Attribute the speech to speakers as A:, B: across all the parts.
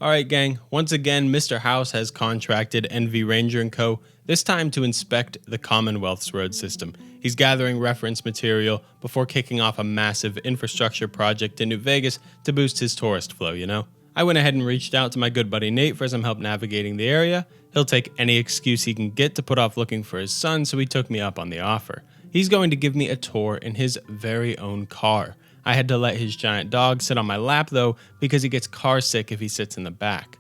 A: Alright gang, once again Mr. House has contracted nvRanger & Co., this time to inspect the Commonwealth's road system. He's gathering reference material before kicking off a massive infrastructure project in New Vegas to boost his tourist flow, you know? I went ahead and reached out to my good buddy Nate for some help navigating the area. He'll take any excuse he can get to put off looking for his son, so he took me up on the offer. He's going to give me a tour in his very own car. I had to let his giant dog sit on my lap though, because he gets car sick if he sits in the back.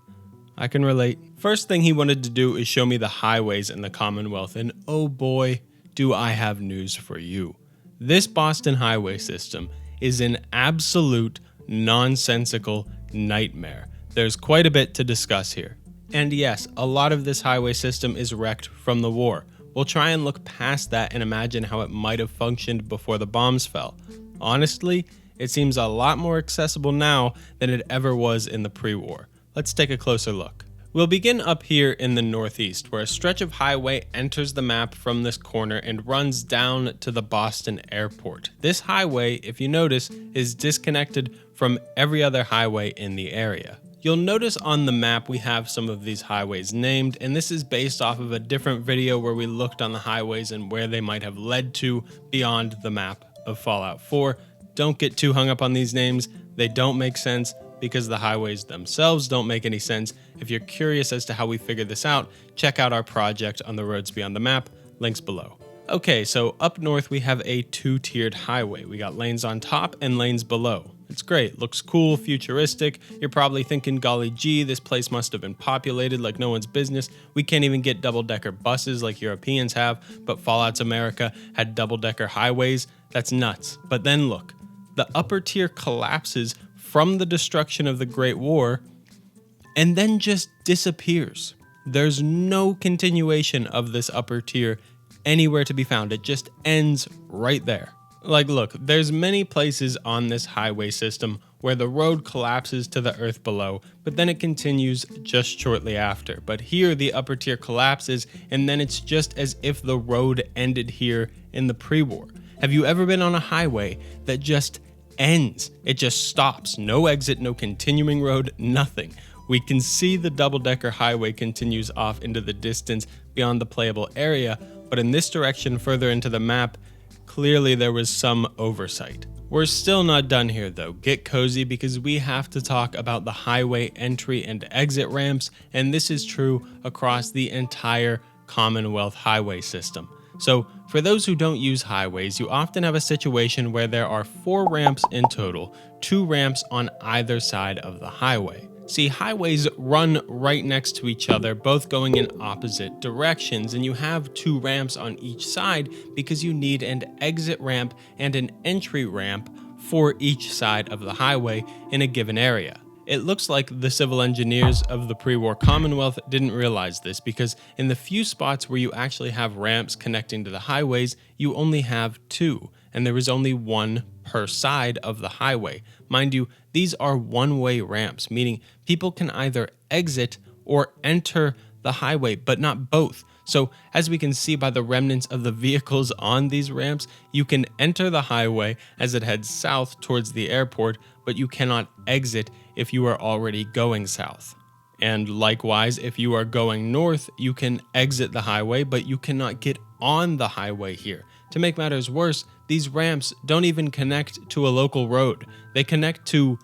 A: I can relate. First thing he wanted to do is show me the highways in the Commonwealth, and oh boy, do I have news for you. This Boston highway system is an absolute nonsensical nightmare. There's quite a bit to discuss here. And yes, a lot of this highway system is wrecked from the war. We'll try and look past that and imagine how it might have functioned before the bombs fell. Honestly, it seems a lot more accessible now than it ever was in the pre-war. Let's take a closer look. We'll begin up here in the northeast, where a stretch of highway enters the map from this corner and runs down to the Boston airport. This highway, if you notice, is disconnected from every other highway in the area. You'll notice on the map we have some of these highways named, and this is based off of a different video where we looked on the highways and where they might have led to beyond the map of Fallout 4. Don't get too hung up on these names. They don't make sense because the highways themselves don't make any sense. If you're curious as to how we figured this out, check out our project on the roads beyond the map, links below. Okay, so up north we have a two-tiered highway. We got lanes on top and lanes below. It's great, looks cool, futuristic. You're probably thinking, golly gee, this place must have been populated like no one's business. We can't even get double-decker buses like Europeans have, but Fallout's America had double-decker highways. That's nuts. But then look, the upper tier collapses from the destruction of the Great War and then just disappears. There's no continuation of this upper tier anywhere to be found. It just ends right there. Like look, there's many places on this highway system where the road collapses to the earth below, but then it continues just shortly after. But here the upper tier collapses and then it's just as if the road ended here in the pre-war. Have you ever been on a highway that just ends? It just stops. No exit, no continuing road, nothing. We can see the double-decker highway continues off into the distance beyond the playable area, but in this direction further into the map, clearly there was some oversight. We're still not done here though. Get cozy because we have to talk about the highway entry and exit ramps, and this is true across the entire Commonwealth highway system. So for those who don't use highways, you often have a situation where there are 4 ramps in total, 2 ramps on either side of the highway. See, highways run right next to each other, both going in opposite directions, and you have 2 ramps on each side because you need an exit ramp and an entry ramp for each side of the highway in a given area. It looks like the civil engineers of the pre-war Commonwealth didn't realize this because in the few spots where you actually have ramps connecting to the highways, you only have 2, and there is only 1 per side of the highway. Mind you, these are one-way ramps, meaning people can either exit or enter the highway, but not both. So as we can see by the remnants of the vehicles on these ramps, you can enter the highway as it heads south towards the airport, but you cannot exit if you are already going south. And likewise, if you are going north, you can exit the highway, but you cannot get on the highway here. To make matters worse, these ramps don't even connect to a local road. They connect to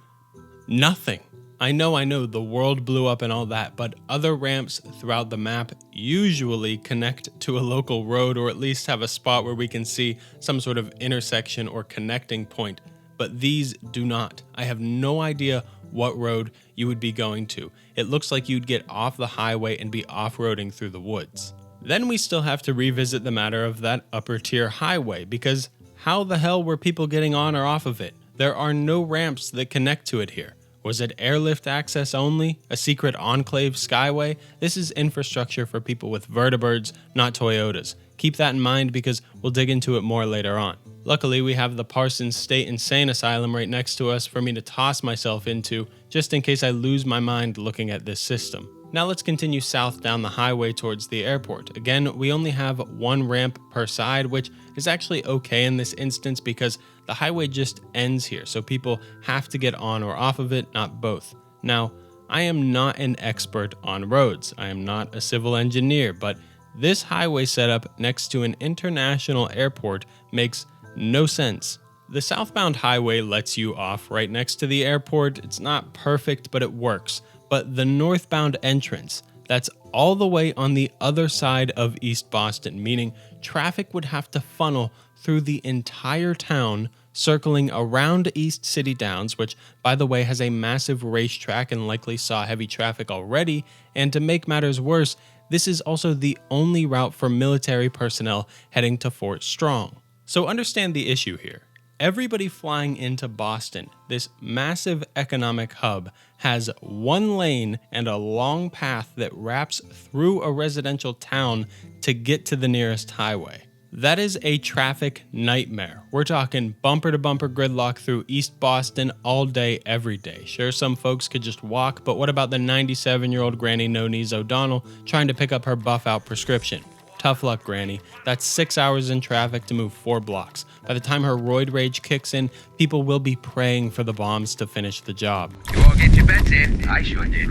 A: nothing. I know, the world blew up and all that, but other ramps throughout the map usually connect to a local road or at least have a spot where we can see some sort of intersection or connecting point, but these do not. I have no idea what road you would be going to. It looks like you'd get off the highway and be off-roading through the woods. Then we still have to revisit the matter of that upper tier highway, because how the hell were people getting on or off of it? There are no ramps that connect to it here. Was it airlift access only? A secret enclave skyway? This is infrastructure for people with vertibirds, not Toyotas. Keep that in mind because we'll dig into it more later on. Luckily, we have the Parsons State Insane Asylum right next to us for me to toss myself into, just in case I lose my mind looking at this system. Now let's continue south down the highway towards the airport. Again, we only have 1 ramp per side, which is actually okay in this instance because the highway just ends here, so people have to get on or off of it, not both. Now, I am not an expert on roads. I am not a civil engineer, but this highway setup next to an international airport makes no sense. The southbound highway lets you off right next to the airport. It's not perfect, but it works. But the northbound entrance, that's all the way on the other side of East Boston, meaning traffic would have to funnel through the entire town, circling around East City Downs, which, by the way, has a massive racetrack and likely saw heavy traffic already. And to make matters worse, this is also the only route for military personnel heading to Fort Strong. So understand the issue here. Everybody flying into Boston, this massive economic hub, has one lane and a long path that wraps through a residential town to get to the nearest highway. That is a traffic nightmare. We're talking bumper-to-bumper gridlock through East Boston all day, every day. Sure, some folks could just walk, but what about the 97-year-old Granny No-Knees O'Donnell trying to pick up her buff-out prescription? Tough luck, Granny. That's 6 hours in traffic to move 4 blocks. By the time her roid rage kicks in, people will be praying for the bombs to finish the job.
B: You all get your bets in? I sure did.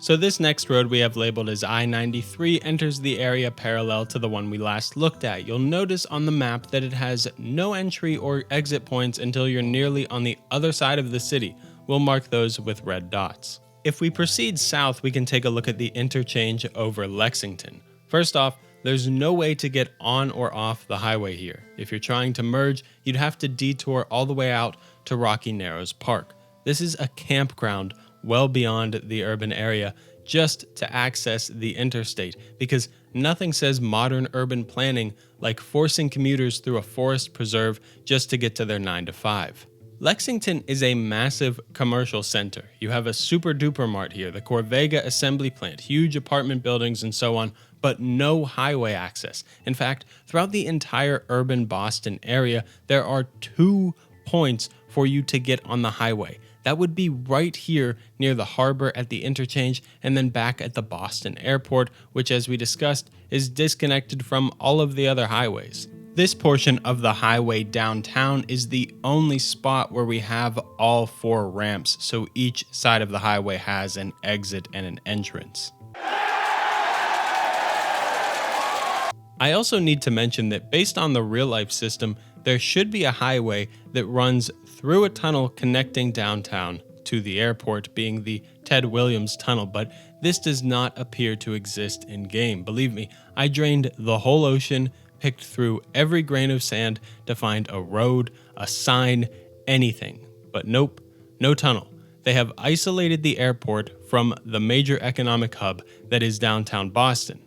A: So this next road we have labeled as I-93 enters the area parallel to the one we last looked at. You'll notice on the map that it has no entry or exit points until you're nearly on the other side of the city. We'll mark those with red dots. If we proceed south, we can take a look at the interchange over Lexington. First off, there's no way to get on or off the highway here. If you're trying to merge, you'd have to detour all the way out to Rocky Narrows Park. This is a campground well beyond the urban area just to access the interstate, because nothing says modern urban planning like forcing commuters through a forest preserve just to get to their 9 to 5. Lexington is a massive commercial center. You have a super duper mart here, the Corvega assembly plant, huge apartment buildings and so on, but no highway access. In fact, throughout the entire urban Boston area, there are 2 points for you to get on the highway. That would be right here near the harbor at the interchange and then back at the Boston airport, which, as we discussed, is disconnected from all of the other highways. This portion of the highway downtown is the only spot where we have all 4 ramps, so each side of the highway has an exit and an entrance. I also need to mention that based on the real-life system, there should be a highway that runs through a tunnel connecting downtown to the airport, being the Ted Williams Tunnel, but this does not appear to exist in-game. Believe me, I drained the whole ocean, picked through every grain of sand to find a road, a sign, anything. But nope, no tunnel. They have isolated the airport from the major economic hub that is downtown Boston.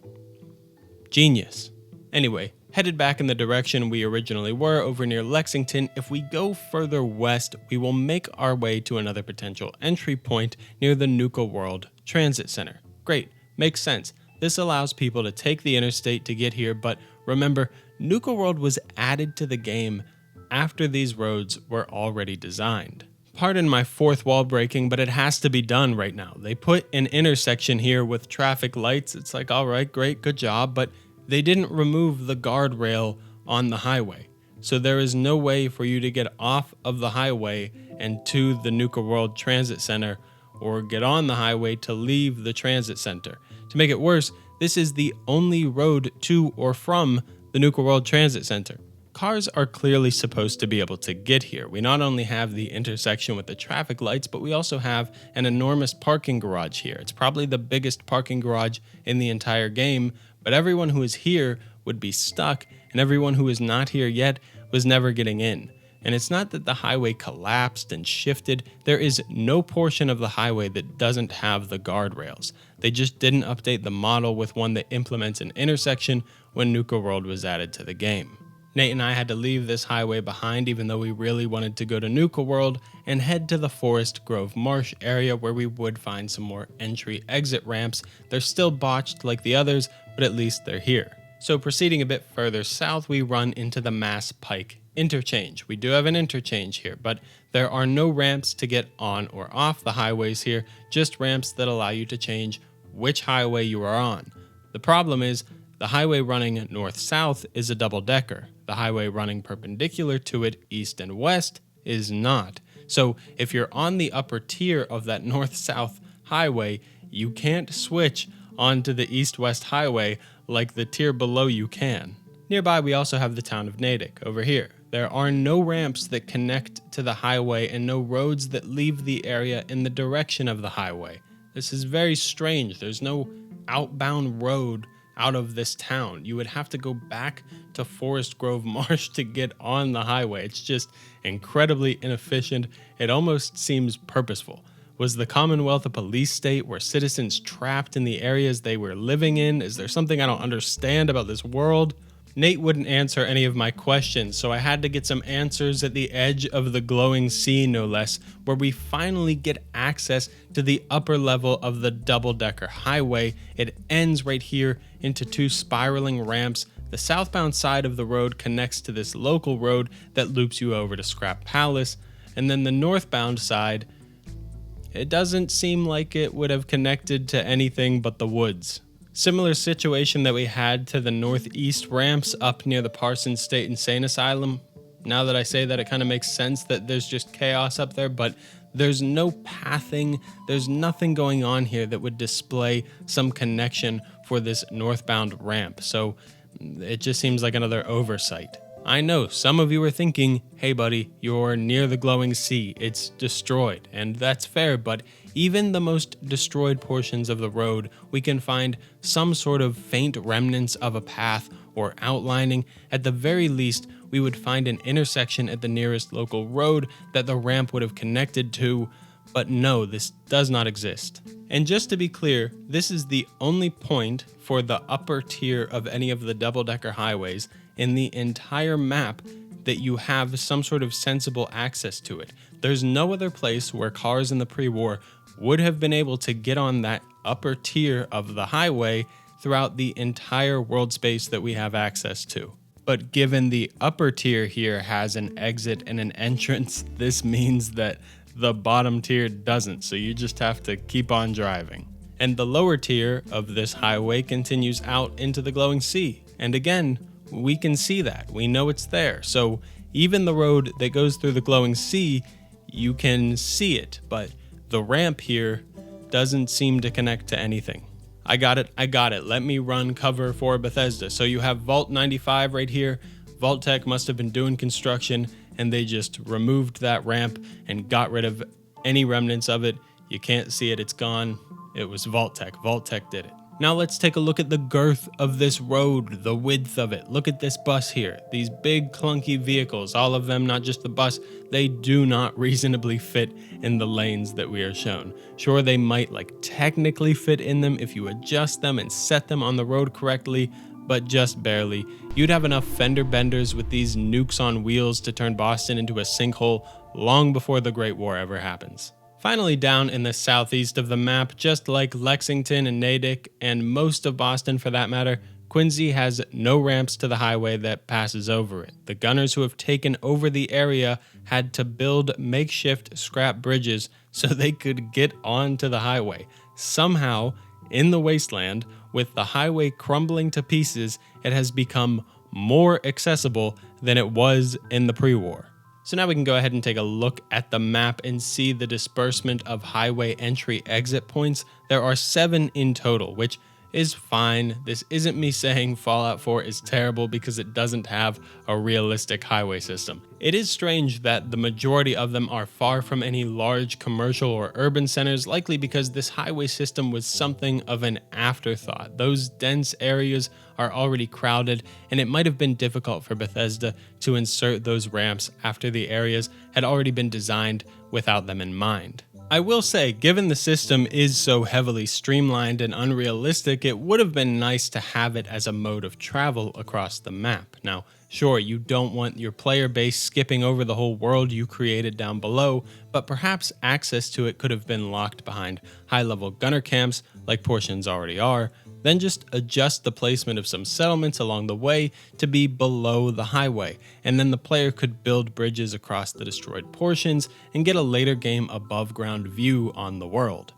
A: Genius. Anyway, headed back in the direction we originally were over near Lexington, if we go further west, we will make our way to another potential entry point near the Nuka World Transit Center. Great, makes sense. This allows people to take the interstate to get here, but remember, Nuka World was added to the game after these roads were already designed. Pardon my fourth wall breaking, but it has to be done right now. They put an intersection here with traffic lights. It's like, all right, great, good job, but they didn't remove the guardrail on the highway. So there is no way for you to get off of the highway and to the Nuka World Transit Center, or get on the highway to leave the transit center. To make it worse, this is the only road to or from the Nuka World Transit Center. Cars are clearly supposed to be able to get here. We not only have the intersection with the traffic lights, but we also have an enormous parking garage here. It's probably the biggest parking garage in the entire game, but everyone who is here would be stuck, and everyone who is not here yet was never getting in. And it's not that the highway collapsed and shifted. There is no portion of the highway that doesn't have the guardrails. They just didn't update the model with one that implements an intersection when Nuka World was added to the game. Nate and I had to leave this highway behind even though we really wanted to go to Nuka World and head to the Forest Grove Marsh area where we would find some more entry-exit ramps. They're still botched like the others, but at least they're here. So proceeding a bit further south, we run into the Mass Pike interchange. We do have an interchange here, but there are no ramps to get on or off the highways here, just ramps that allow you to change which highway you are on. The problem is, the highway running north-south is a double-decker. The highway running perpendicular to it, east and west, is not. So if you're on the upper tier of that north-south highway, you can't switch onto the east-west highway like the tier below you can. Nearby, we also have the town of Natick over here. There are no ramps that connect to the highway and no roads that leave the area in the direction of the highway. This is very strange. There's no outbound road out of this town. You would have to go back to Forest Grove Marsh to get on the highway. It's just incredibly inefficient. It almost seems purposeful. Was the Commonwealth a police state? Were citizens trapped in the areas they were living in? Is there something I don't understand about this world? Nate wouldn't answer any of my questions, so I had to get some answers at the edge of the glowing sea, no less, where we finally get access to the upper level of the double-decker highway. It ends right here into two spiraling ramps. The southbound side of the road connects to this local road that loops you over to Scrap Palace, and then the northbound side, it doesn't seem like it would have connected to anything but the woods. Similar situation that we had to the northeast ramps up near the Parsons State Insane Asylum. Now that I say that, it kind of makes sense that there's just chaos up there, but there's no pathing, there's nothing going on here that would display some connection for this northbound ramp, so it just seems like another oversight. I know some of you are thinking, hey buddy, you're near the glowing sea, it's destroyed, and that's fair, but even the most destroyed portions of the road, we can find some sort of faint remnants of a path or outlining. At the very least, we would find an intersection at the nearest local road that the ramp would have connected to, but no, this does not exist. And just to be clear, this is the only point for the upper tier of any of the double-decker highways in the entire map that you have some sort of sensible access to it. There's no other place where cars in the pre-war would have been able to get on that upper tier of the highway throughout the entire world space that we have access to. But given the upper tier here has an exit and an entrance, this means that the bottom tier doesn't, so you just have to keep on driving. And the lower tier of this highway continues out into the glowing sea. And again, we can see that. We know it's there. So even the road that goes through the glowing sea, you can see it, but the ramp here doesn't seem to connect to anything. I got it. Let me run cover for Bethesda. So you have Vault 95 right here. Vault Tech must have been doing construction and they just removed that ramp and got rid of any remnants of it. You can't see it. It's gone. It was Vault Tech. Vault Tech did it. Now let's take a look at the girth of this road, the width of it. Look at this bus here. These big clunky vehicles, all of them, not just the bus, they do not reasonably fit in the lanes that we are shown. Sure, they might technically fit in them if you adjust them and set them on the road correctly, but just barely. You'd have enough fender benders with these nukes on wheels to turn Boston into a sinkhole long before the Great War ever happens. Finally, down in the southeast of the map, just like Lexington and Natick, and most of Boston for that matter, Quincy has no ramps to the highway that passes over it. The gunners who have taken over the area had to build makeshift scrap bridges so they could get onto the highway. Somehow, in the wasteland, with the highway crumbling to pieces, it has become more accessible than it was in the pre-war. So now we can go ahead and take a look at the map and see the disbursement of highway entry-exit points. There are 7 in total, which is fine. This isn't me saying Fallout 4 is terrible because it doesn't have a realistic highway system. It is strange that the majority of them are far from any large commercial or urban centers, likely because this highway system was something of an afterthought. Those dense areas are already crowded, and it might have been difficult for Bethesda to insert those ramps after the areas had already been designed without them in mind. I will say, given the system is so heavily streamlined and unrealistic, it would have been nice to have it as a mode of travel across the map. Now, sure, you don't want your player base skipping over the whole world you created down below, but perhaps access to it could have been locked behind high-level gunner camps, like portions already are, then just adjust the placement of some settlements along the way to be below the highway, and then the player could build bridges across the destroyed portions and get a later game above ground view on the world.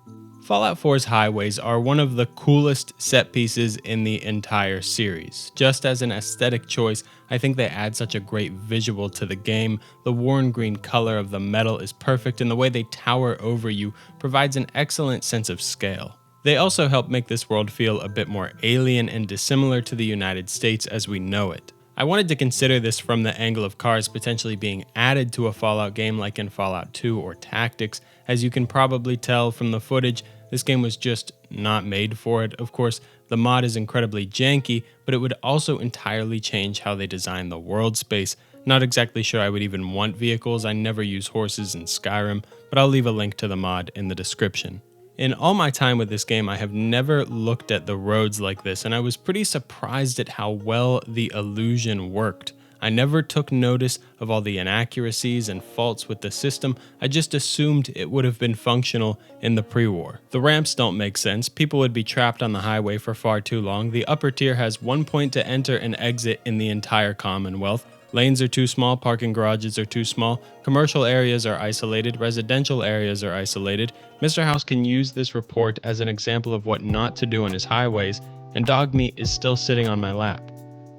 A: Fallout 4's highways are one of the coolest set pieces in the entire series. Just as an aesthetic choice, I think they add such a great visual to the game. The worn green color of the metal is perfect, and the way they tower over you provides an excellent sense of scale. They also help make this world feel a bit more alien and dissimilar to the United States as we know it. I wanted to consider this from the angle of cars potentially being added to a Fallout game like in Fallout 2 or Tactics. As you can probably tell from the footage, this game was just not made for it. Of course, the mod is incredibly janky, but it would also entirely change how they design the world space. Not exactly sure I would even want vehicles. I never use horses in Skyrim, but I'll leave a link to the mod in the description. In all my time with this game, I have never looked at the roads like this, and I was pretty surprised at how well the illusion worked. I never took notice of all the inaccuracies and faults with the system. I just assumed it would have been functional in the pre-war. The ramps don't make sense. People would be trapped on the highway for far too long. The upper tier has one point to enter and exit in the entire Commonwealth. Lanes are too small, parking garages are too small, commercial areas are isolated, residential areas are isolated. Mr. House can use this report as an example of what not to do on his highways, and dog meat is still sitting on my lap.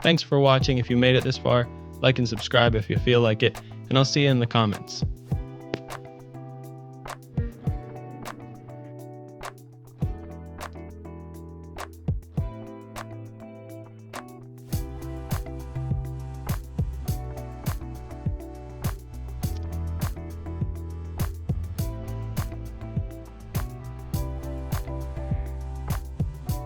A: Thanks for watching. If you made it this far, like and subscribe if you feel like it, and I'll see you in the comments.